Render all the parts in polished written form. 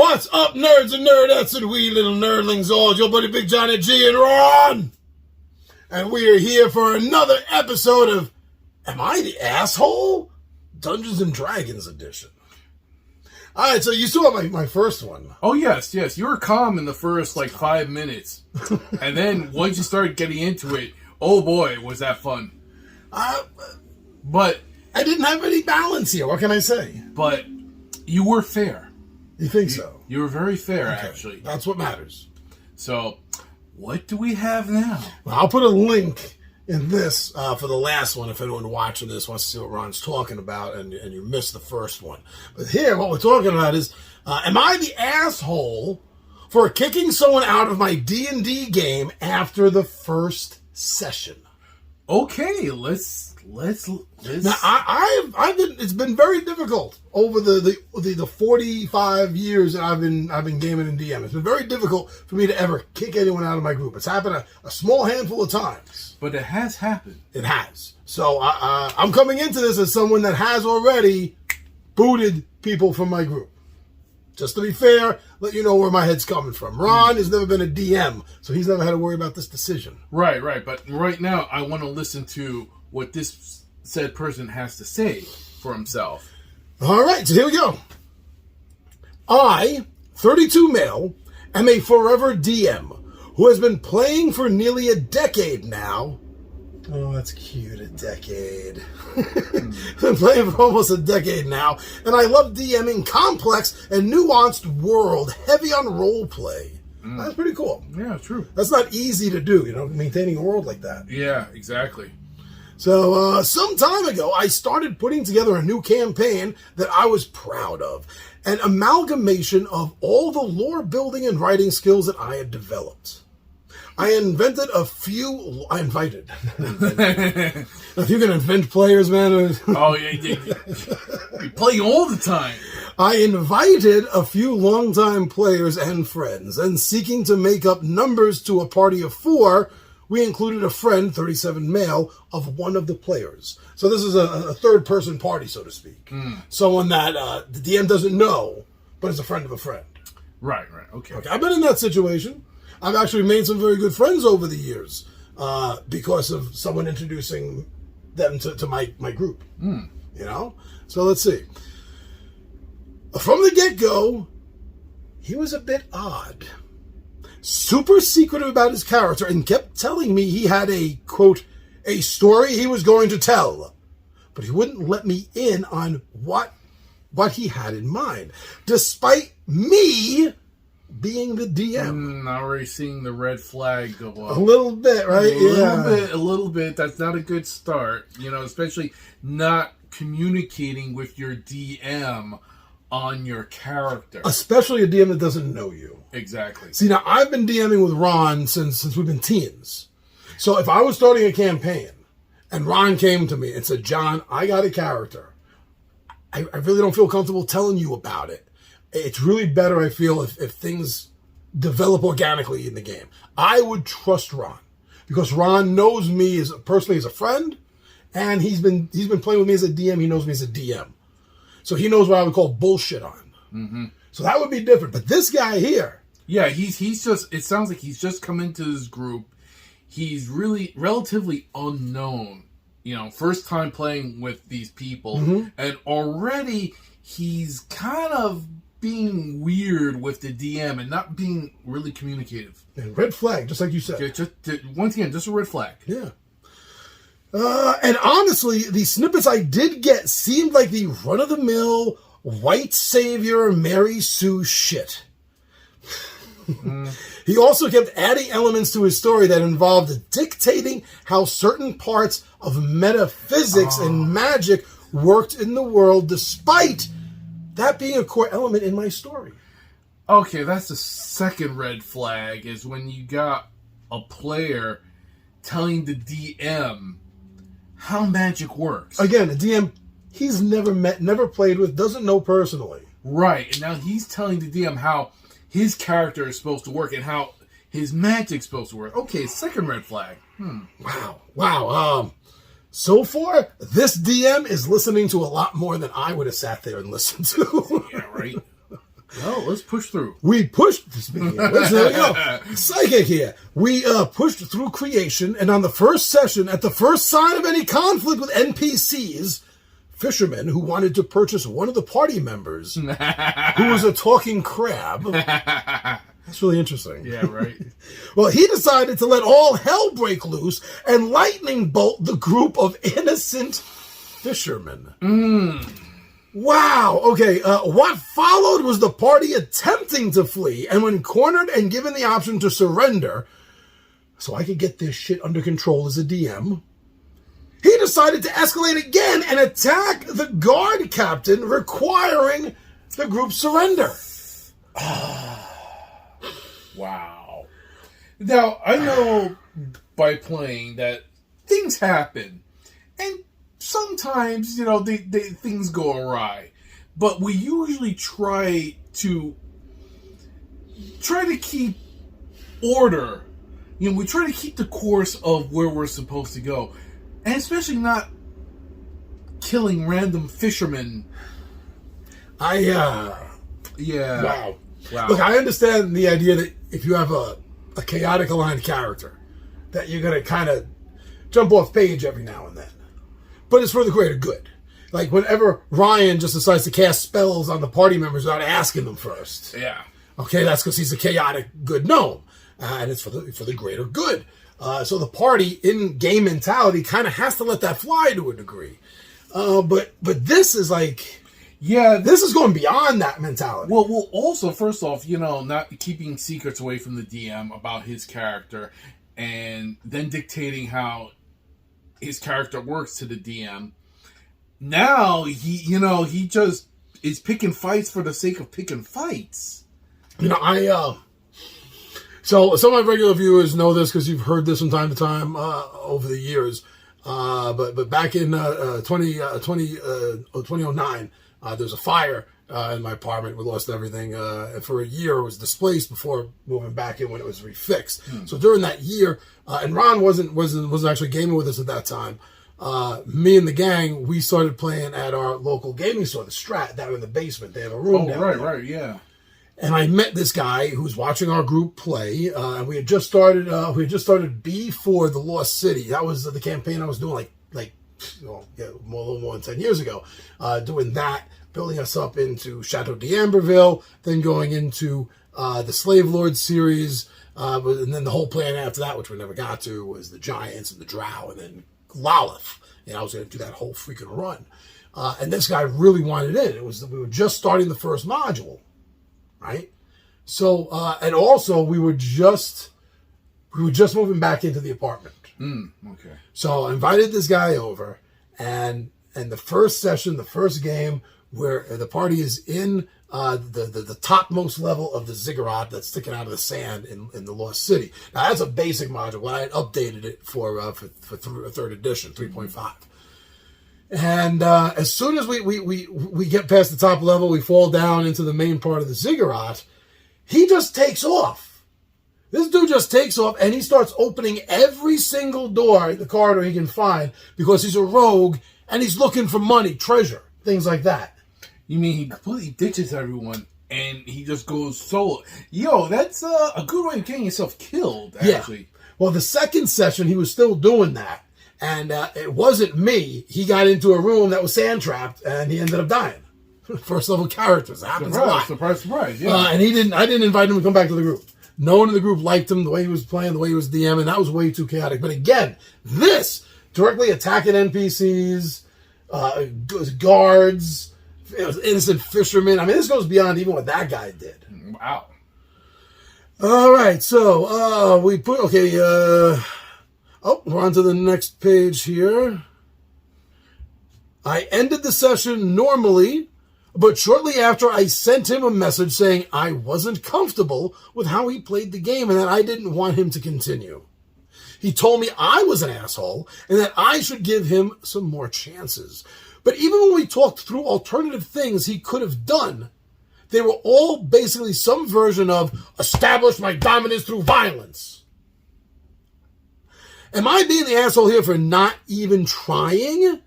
What's up, nerds and nerdettes and wee little nerdlings all? It's your buddy Big Johnny G and Ron. And we are here for another episode of Am I the Asshole? Dungeons and Dragons edition. Alright, so you saw my first one. Oh, yes. You were calm in the first, 5 minutes. And then once you started getting into it, oh boy, was that fun. But I didn't have any balance here, what can I say? But you were fair. You think so? You were very fair, Okay, actually. that's what matters. So, what do we have now? Well, I'll put a link in this for the last one if anyone watching this wants to see what Ron's talking about and you missed the first one. But here, what we're talking about is, am I the asshole for kicking someone out of my D&D game after the first session? Okay, let's. Now, I've been. It's been very difficult over the 45 years that I've been gaming in DM. It's been very difficult for me to ever kick anyone out of my group. It's happened a small handful of times, but it has happened. It has. So I'm coming into this as someone that has already booted people from my group. Just to be fair, let you know where my head's coming from. Ron has never been a DM, so he's never had to worry about this decision. Right. But right now, I want to listen to what this said person has to say for himself. All right, so here we go. I, 32 male, am a forever DM who has been playing for nearly a decade now. Oh, that's cute, a decade. Been playing for almost a decade now, and I love DMing complex and nuanced world, heavy on role play. That's pretty cool. Yeah, true. That's not easy to do, maintaining a world like that. Yeah, exactly. So, some time ago, I started putting together a new campaign that I was proud of. An amalgamation of all the lore building and writing skills that I had developed. I invited. If you can invent players, man. Oh, yeah. You play all the time. I invited a few longtime players and friends, and seeking to make up numbers to a party of 4, we included a friend, 37 male, of one of the players. So this is a third-person party, so to speak. Someone that the DM doesn't know, but is a friend of a friend. Right. Okay. I've been in that situation. I've actually made some very good friends over the years because of someone introducing them to my group. So let's see. From the get-go, he was a bit odd. Super secretive about his character and kept telling me he had a, quote, a story he was going to tell. But he wouldn't let me in on what he had in mind, despite me being the DM. Already seeing the red flag go up. A little bit, right? A little bit. That's not a good start. Especially not communicating with your DM on your character. Especially a DM that doesn't know you. Exactly. See, now, I've been DMing with Ron since we've been teens. So if I was starting a campaign and Ron came to me and said, John, I got a character. I really don't feel comfortable telling you about it. It's really better, I feel, if things develop organically in the game. I would trust Ron because Ron knows me personally as a friend, and he's been playing with me as a DM. He knows me as a DM. So he knows what I would call bullshit on. Mm-hmm. So that would be different. But this guy here. Yeah, he's just, it sounds like he's just come into this group. He's really relatively unknown. First time playing with these people. Mm-hmm. And already he's kind of being weird with the DM and not being really communicative. And red flag, just like you said. Once again, just a red flag. Yeah. And honestly, the snippets I did get seemed like the run-of-the-mill white savior Mary Sue shit. He also kept adding elements to his story that involved dictating how certain parts of metaphysics and magic worked in the world, despite that being a core element in my story. Okay, that's the second red flag, is when you got a player telling the DM how magic works. Again, a DM he's never met, never played with, doesn't know personally. Right, and now he's telling the DM how his character is supposed to work and how his magic's supposed to work. Okay, second red flag. Wow. So far, this DM is listening to a lot more than I would have sat there and listened to. Yeah, right. Well, let's push through. We pushed, speaking of which, there we go. Psychic here. We pushed through creation, and on the first session, at the first sign of any conflict with NPCs, fishermen who wanted to purchase one of the party members, who was a talking crab. That's really interesting. Yeah, right. Well, he decided to let all hell break loose and lightning bolt the group of innocent fishermen. Wow. Okay. What followed was the party attempting to flee, and when cornered and given the option to surrender, so I could get this shit under control as a DM, he decided to escalate again and attack the guard captain, requiring the group's surrender. Wow. Now, I know by playing that things happen, and sometimes, things go awry. But we usually try to keep order. We try to keep the course of where we're supposed to go. And especially not killing random fishermen. Yeah. Wow. Look, I understand the idea that if you have a chaotic aligned character, that you're going to kind of jump off page every now and then. But it's for the greater good. Like whenever Ryan just decides to cast spells on the party members without asking them first. Yeah. Okay, that's because he's a chaotic good gnome. And it's for the greater good. So the party, in game mentality, kind of has to let that fly to a degree. But this is like... Yeah, this is going beyond that mentality. Well, also, first off, not keeping secrets away from the DM about his character, and then dictating how his character works to the DM. Now he just is picking fights for the sake of picking fights. So some of my regular viewers know this because you've heard this from time to time over the years. But back in 2009. There was a fire in my apartment. We lost everything. And for a year, it was displaced before moving back in when it was refixed. So during that year, and Ron wasn't actually gaming with us at that time. Me and the gang, we started playing at our local gaming store, the Strat, down in the basement. They have a room down there. Right, yeah. And I met this guy who was watching our group play. And we had just started before the Lost City. That was the campaign I was doing a little more than 10 years ago, doing that, building us up into Chateau d'Amberville, then going into the Slave Lord series, and then the whole plan after that, which we never got to, was the Giants and the Drow, and then Lolith. And I was going to do that whole freaking run. And this guy really wanted in. We were just starting the first module, right? So, and also we were just moving back into the apartment. Okay. So I invited this guy over, and the first session, the first game, where the party is in the topmost level of the ziggurat that's sticking out of the sand in the Lost City. Now that's a basic module, but I had updated it for third edition, 3.5. And as soon as we get past the top level, we fall down into the main part of the ziggurat. He just takes off. This dude just takes off, and he starts opening every single door in the corridor he can find because he's a rogue, and he's looking for money, treasure, things like that. You mean he completely ditches everyone, and he just goes solo? Yo, that's a good way of getting yourself killed, actually. Yeah. Well, the second session, he was still doing that, and it wasn't me. He got into a room that was sand-trapped, and he ended up dying. First level characters. It happens a lot. Surprise, yeah. And I didn't invite him to come back to the group. No one in the group liked him, the way he was playing, the way he was DMing. That was way too chaotic. But again, this, directly attacking NPCs, guards, innocent fishermen. I mean, this goes beyond even what that guy did. Wow. All right, so we're on to the next page here. I ended the session normally, but shortly after, I sent him a message saying I wasn't comfortable with how he played the game and that I didn't want him to continue. He told me I was an asshole and that I should give him some more chances. But even when we talked through alternative things he could have done, they were all basically some version of establish my dominance through violence. Am I being the asshole here for not even trying?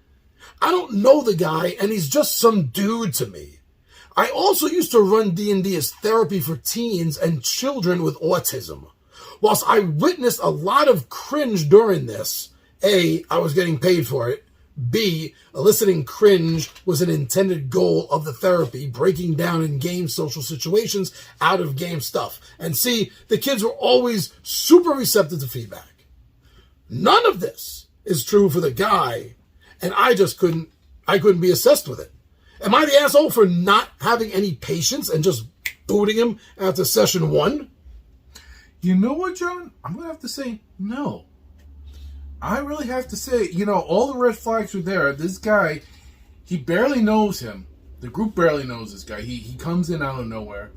I don't know the guy, and he's just some dude to me. I also used to run D&D as therapy for teens and children with autism. Whilst I witnessed a lot of cringe during this, A, I was getting paid for it. B, eliciting cringe was an intended goal of the therapy, breaking down in-game social situations out of game stuff. And C, the kids were always super receptive to feedback. None of this is true for the guy, and I couldn't be assessed with it. Am I the asshole for not having any patience and just booting him after session 1? You know what, John? I'm going to have to say no. I really have to say, all the red flags are there. This guy, he barely knows him. The group barely knows this guy. He comes in out of nowhere.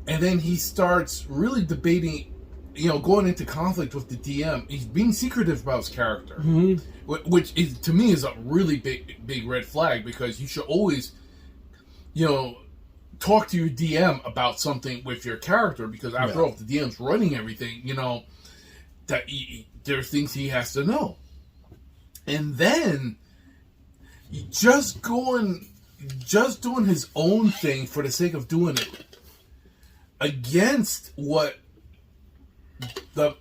And then he starts really debating, going into conflict with the DM. He's being secretive about his character. Mm-hmm. Which, is, to me, is a really big red flag. Because you should always, talk to your DM about something with your character. Because after all, if the DM's running everything, that there are things he has to know. And then just doing his own thing for the sake of doing it against what the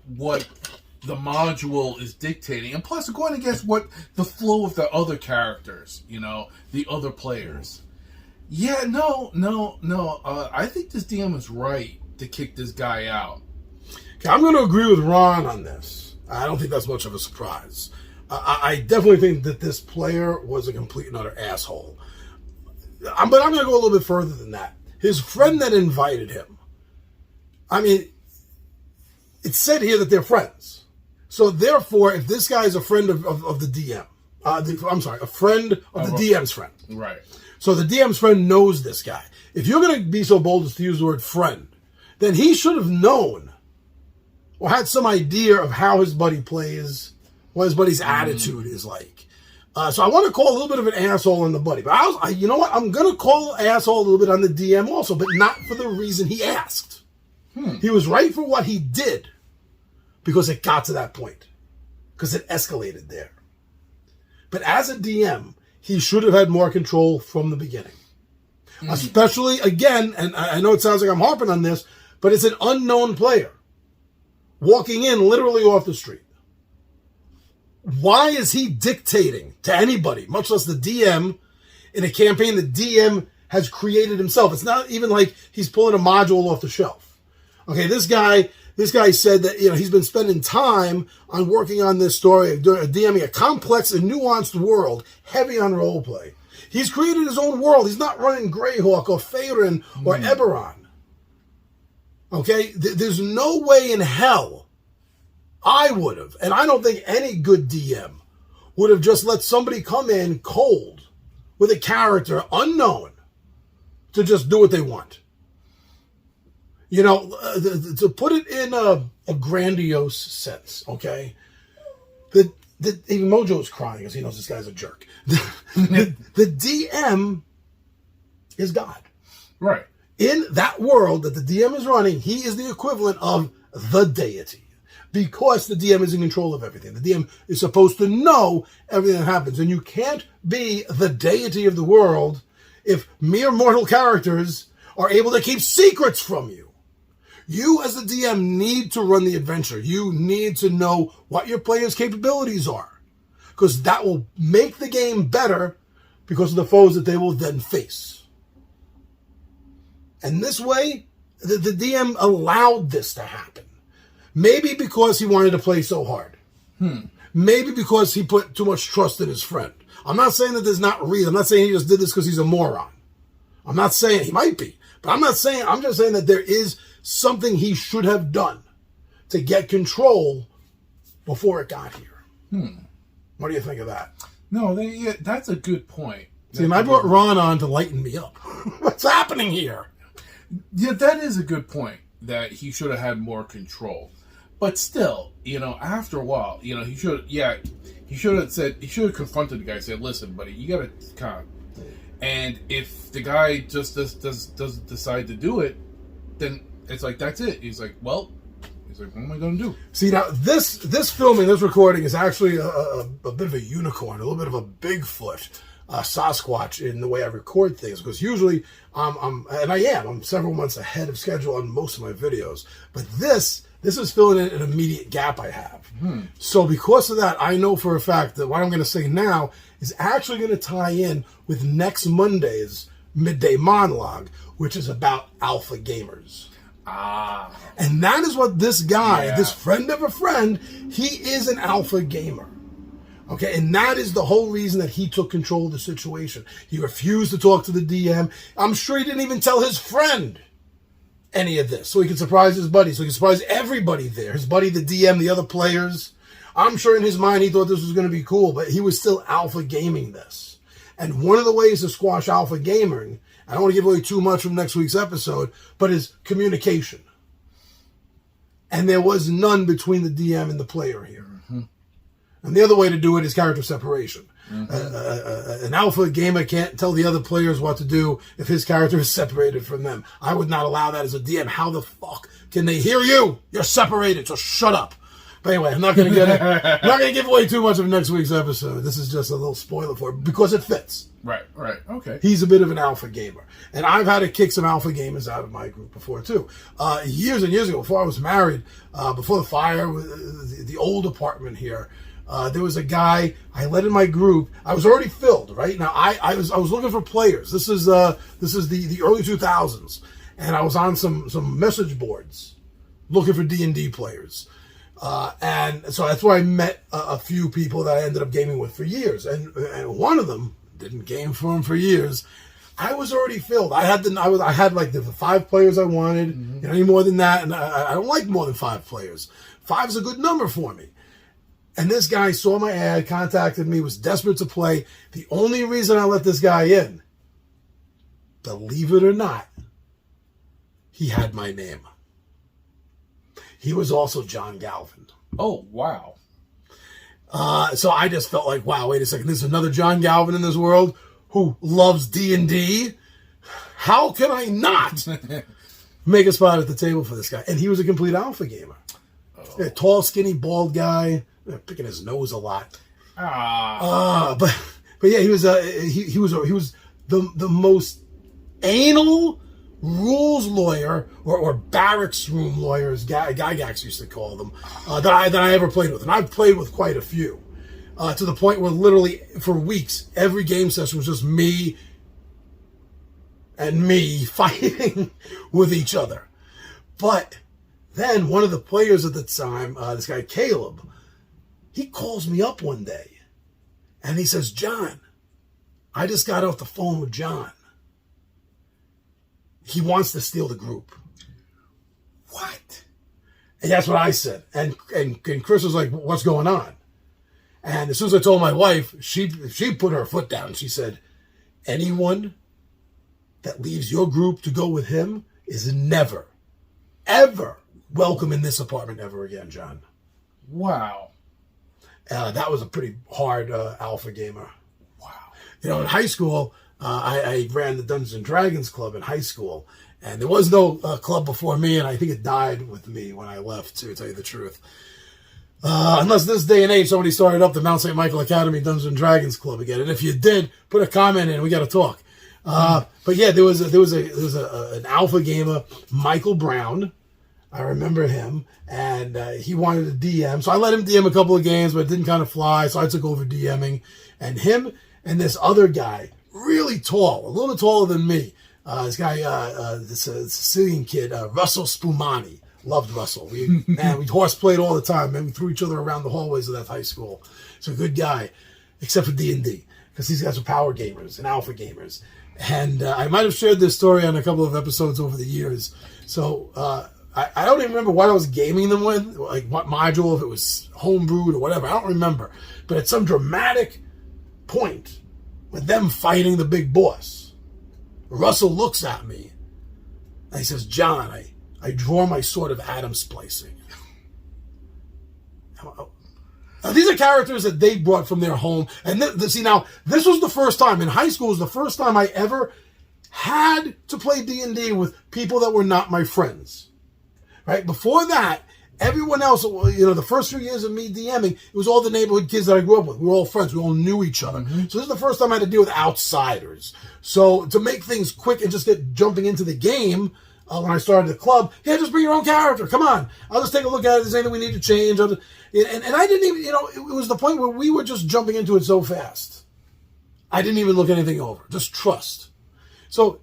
module is dictating, and plus going against what the flow of the other characters, the other players. Yeah, no. I think this DM is right to kick this guy out. Okay, I'm going to agree with Ron on this. I don't think that's much of a surprise. I definitely think that this player was a complete and utter asshole. But I'm going to go a little bit further than that. His friend that invited him, it's said here that they're friends. So therefore, if this guy is a friend of the DM, a friend of the DM's friend. Right. So the DM's friend knows this guy. If you're going to be so bold as to use the word friend, then he should have known or had some idea of how his buddy plays, what his buddy's attitude is like. So I want to call a little bit of an asshole on the buddy. But you know what? I'm going to call asshole a little bit on the DM also, but not for the reason he asked. He was right for what he did because it got to that point. Because it escalated there. But as a DM, he should have had more control from the beginning. Especially, again, and I know it sounds like I'm harping on this, but it's an unknown player walking in literally off the street. Why is he dictating to anybody, much less the DM, in a campaign the DM has created himself? It's not even like he's pulling a module off the shelf. Okay, this guy said that he's been spending time on working on this story, DMing a complex and nuanced world, heavy on roleplay. He's created his own world. He's not running Greyhawk or Faerun or Eberron. Okay, there's no way in hell I would have, and I don't think any good DM would have just let somebody come in cold with a character unknown to just do what they want. To put it in a grandiose sense, okay? Even Mojo's crying because he knows this guy's a jerk. The DM is God. Right. In that world that the DM is running, he is the equivalent of the deity. Because the DM is in control of everything. The DM is supposed to know everything that happens. And you can't be the deity of the world if mere mortal characters are able to keep secrets from you. You as the DM need to run the adventure. You need to know what your players' capabilities are. Because that will make the game better because of the foes that they will then face. And this way, the DM allowed this to happen. Maybe because he wanted to play so hard. Maybe because he put too much trust in his friend. I'm not saying that there's not reason. I'm not saying he just did this because he's a moron. I'm not saying he might be. But I'm just saying that there is something he should have done to get control before it got here. What do you think of that? No, that's a good point. See, and I brought Ron on to lighten me up. What's happening here? Yeah, that is a good point, that he should have had more control. But still, after a while, he should have confronted the guy and said, listen, buddy, you got to calm. And if the guy just doesn't decide to do it, then it's like, that's it. He's like, what am I going to do? See, now, this filming, this recording is actually a bit of a unicorn, a little bit of a Bigfoot. Sasquatch in the way I record things, because usually I'm several months ahead of schedule on most of my videos, but this is filling in an immediate gap I have. So because of that, I know for a fact that what I'm going to say now is actually going to tie in with next Monday's Midday Monologue, which is about alpha gamers. And that is what this guy, this friend of a friend, he is an alpha gamer. Okay, and that is the whole reason that he took control of the situation. He refused to talk to the DM. I'm sure he didn't even tell his friend any of this, so he could surprise his buddy, so he could surprise everybody there. His buddy, the DM, the other players. I'm sure in his mind he thought this was going to be cool, but he was still alpha gaming this. And one of the ways to squash alpha gaming, I don't want to give away too much from next week's episode, but is communication. And there was none between the DM and the player here. And the other way to do it is character separation. An alpha gamer can't tell the other players what to do if his character is separated from them. I would not allow that as a DM. How the fuck can they hear you? You're separated, so shut up. But anyway, I'm not going to give away too much of next week's episode. This is just a little spoiler for it because it fits. Right, okay. He's a bit of an alpha gamer. And I've had to kick some alpha gamers out of my group before, too. Years and years ago, before I was married, before the fire, the old apartment here, there was a guy I let in my group. I was already filled, right? Now, I was looking for players. This is the early 2000s. And I was on some message boards looking for D&D players. And so that's where I met a few people that I ended up gaming with for years. And one of them didn't game for him for years. I was already filled. I had like the 5 players I wanted. Any more than that, and I don't like more than 5 players. 5 is a good number for me. And this guy saw my ad, contacted me, was desperate to play. The only reason I let this guy in, believe it or not, he had my name. He was also John Galvin. Oh, wow. So I just felt like, wow, wait a second. There's another John Galvin in this world who loves D&D. How can I not make a spot at the table for this guy? And he was a complete alpha gamer. A tall, skinny, bald guy, picking his nose a lot. But yeah, he was the most anal rules lawyer or barracks room lawyers, Gygax used to call them, that I ever played with. And I've played with quite a few, to the point where literally for weeks, every game session was just me and me fighting with each other. But then one of the players at the time, this guy Caleb, he calls me up one day and he says, John, I just got off the phone with John. He wants to steal the group. What? And that's what I said. And Chris was like, what's going on? And as soon as I told my wife, she put her foot down. She said, anyone that leaves your group to go with him is never, ever welcome in this apartment ever again, John. Wow. That was a pretty hard alpha gamer. Wow. In high school, I ran the Dungeons and Dragons club in high school, and there was no club before me, and I think it died with me when I left, to tell you the truth. Unless this day and age somebody started up the Mount St. Michael Academy Dungeons and Dragons club again, and if you did, put a comment in. We got to talk. But yeah, there was an alpha gamer, Michael Brown. I remember him, and he wanted a DM, so I let him DM a couple of games, but it didn't kind of fly, so I took over DMing, and him and this other guy, really tall, a little bit taller than me. This guy, this Sicilian kid, Russell Spumani. Loved Russell. We horse played all the time, man. We threw each other around the hallways of that high school. He's a good guy, except for D&D, because these guys are power gamers and alpha gamers. And I might have shared this story on a couple of episodes over the years. So I don't even remember what I was gaming them with, like what module, if it was homebrewed or whatever. I don't remember. But at some dramatic point, with them fighting the big boss, Russell looks at me and he says, John, I draw my sword of atom splicing. Now, these are characters that they brought from their home. And see, now, this was the first time, in high school, was the first time I ever had to play D&D with people that were not my friends. Right? Before that, Everyone else, the first few years of me DMing, it was all the neighborhood kids that I grew up with. We were all friends. We all knew each other. So this is the first time I had to deal with outsiders. So to make things quick and just get jumping into the game, when I started the club, just bring your own character. Come on. I'll just take a look at it. There's anything we need to change. And I didn't even, it was the point where we were just jumping into it so fast. I didn't even look anything over. Just trust. So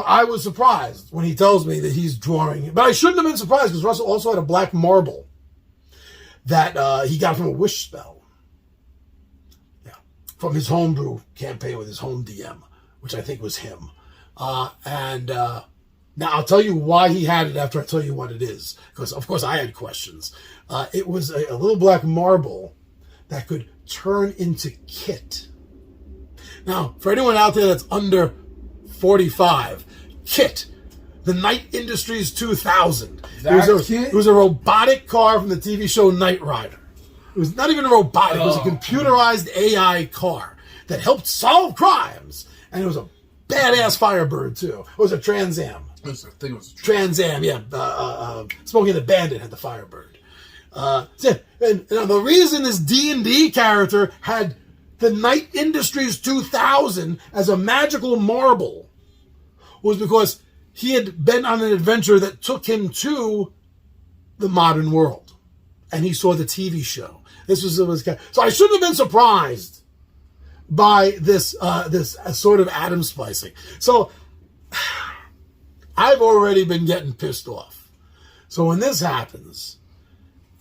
I was surprised when he tells me that he's drawing. But I shouldn't have been surprised because Russell also had a black marble that he got from a wish spell. Yeah. From his homebrew campaign with his home DM, which I think was him. Now, I'll tell you why he had it after I tell you what it is. Because, of course, I had questions. It was a little black marble that could turn into Kit. Now, for anyone out there that's under 45, Kit, the Knight Industries 2000. It was a robotic car from the TV show Knight Rider. It was not even a robotic. It was a computerized AI car that helped solve crimes. And it was a badass Firebird, too. It was a Trans Am. I think it was Trans Am, yeah. Smokey the Bandit had the Firebird. And the reason this D&D character had the Knight Industries 2000 as a magical marble was because he had been on an adventure that took him to the modern world. And he saw the TV show. So I shouldn't have been surprised by this sort of atom splicing. So I've already been getting pissed off. So when this happens,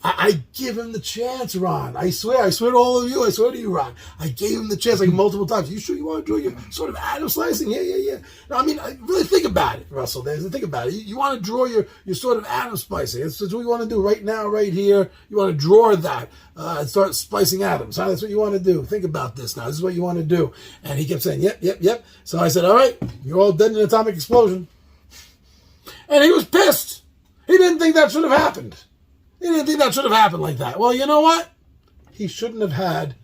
I give him the chance, Ron. I swear to all of you. I swear to you, Ron. I gave him the chance like multiple times. You sure you want to draw your sort of atom slicing? Yeah. No, I mean, really think about it, Russell. Think about it. You want to draw your sort of atom splicing. That's what you want to do right now, right here. You want to draw that and start splicing atoms. Huh? That's what you want to do. Think about this now. This is what you want to do. And he kept saying, yep. So I said, all right, you're all dead in an atomic explosion. And he was pissed. He didn't think that should have happened. He didn't think that should have happened like that. Well, you know what? He shouldn't have had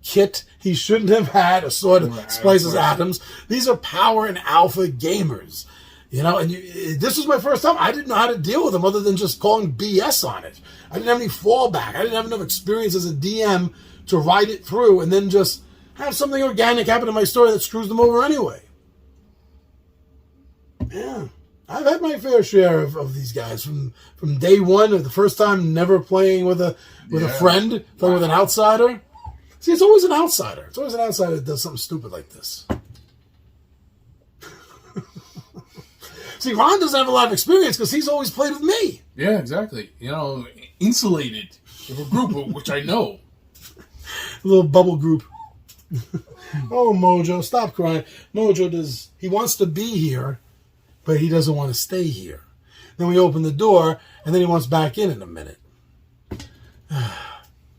Kit. He shouldn't have had a sword that splices atoms. These are power and alpha gamers. And this was my first time. I didn't know how to deal with them other than just calling BS on it. I didn't have any fallback. I didn't have enough experience as a DM to ride it through and then just have something organic happen in my story that screws them over anyway. Yeah. I've had my fair share of these guys from day one, of the first time never playing with a friend, playing with an outsider. See, it's always an outsider. It's always an outsider that does something stupid like this. See, Ron doesn't have a lot of experience because he's always played with me. Yeah, exactly. Insulated of a group, which I know. A little bubble group. Oh, Mojo, stop crying. Mojo he wants to be here, but he doesn't want to stay here. Then we open the door, and then he wants back in a minute.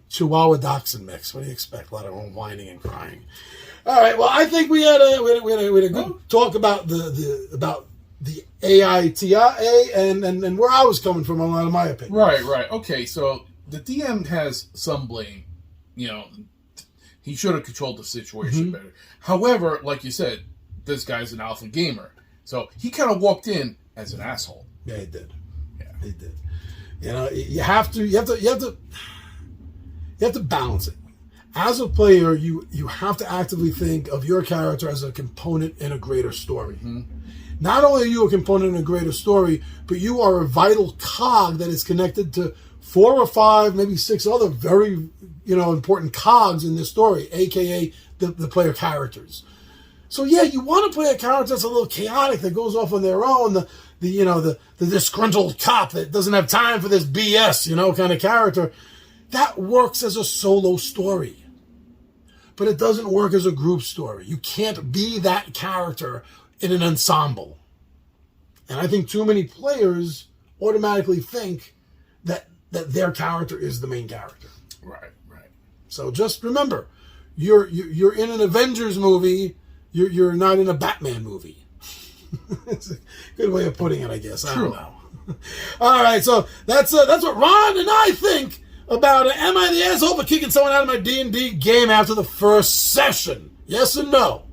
Chihuahua Dachshund mix. What do you expect? A lot of whining and crying. All right. Well, I think we had a good talk about the AITA and where I was coming from, a lot of my opinion. Right. Okay, so the DM has some blame. He should have controlled the situation better. However, like you said, this guy's an alpha gamer. So he kind of walked in as an asshole. Yeah, he did. Yeah, he did. You have to balance it. As a player, you have to actively think of your character as a component in a greater story. Not only are you a component in a greater story, but you are a vital cog that is connected to 4 or 5, maybe 6 other very important cogs in this story, aka the player characters. So yeah, you want to play a character that's a little chaotic, that goes off on their own, the disgruntled cop that doesn't have time for this BS, kind of character. That works as a solo story. But it doesn't work as a group story. You can't be that character in an ensemble. And I think too many players automatically think that their character is the main character. Right. So just remember, you're in an Avengers movie. You're not in a Batman movie. It's a good way of putting it, I guess. I don't know. All right, so that's what Ron and I think about am I the asshole for kicking someone out of my D&D game after the first session? Yes or no?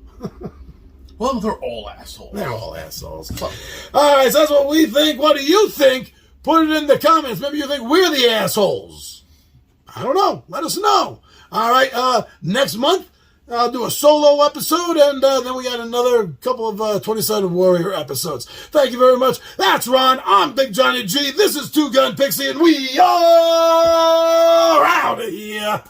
Well, they're all assholes. They're all assholes. All right, so that's what we think. What do you think? Put it in the comments. Maybe you think we're the assholes. I don't know. Let us know. All right. Next month, I'll do a solo episode, and then we got another couple of 20-sided warrior episodes. Thank you very much. That's Ron. I'm Big Johnny G. This is Two Gun Pixie, and we are out of here.